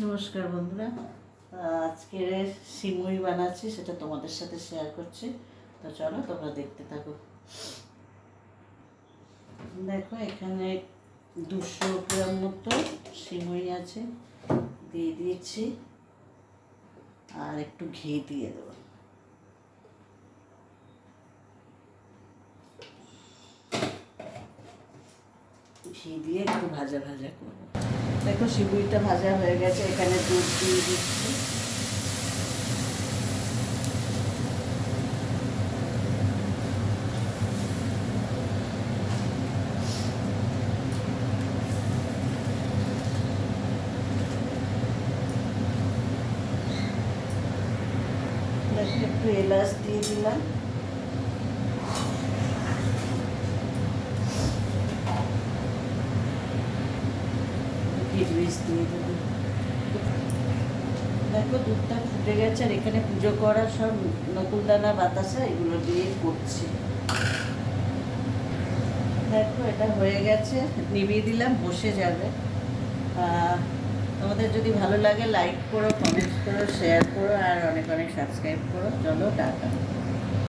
নমস্কার বন্ধুরা, আজকে সিমুই বানাচ্ছি, সেটা তোমাদের সাথে শেয়ার করছি। তো চলো তোমরা দেখতে থাকো। দেখো, এখানে 200 গ্রাম মতো সিমুই আছে, দিয়ে দিয়েছি। আর একটু ঘি দিয়ে দেবো। ঘি দিয়ে একটু ভাজা ভাজা করবো। দেখো, সিমুইটা ভাজা হয়ে গেছে। এখানে দুধ দিয়ে দিচ্ছি। একটু এলাচ দিয়ে দিলাম। কিশমিশ দিয়ে দেবো। দেখো, দুধটা ফুটে গেছে। আর এখানে পুজো করা সব নকুলদানা বাতাসা এগুলো দিয়ে করছি। দেখো, এটা হয়ে গেছে, নিভিয়ে দিলাম, বসে যাবে। তোমাদের যদি ভালো লাগে লাইক করো, কমেন্টস করো, শেয়ার করো, আর অনেক অনেক সাবস্ক্রাইব করো। চলো, টাটা।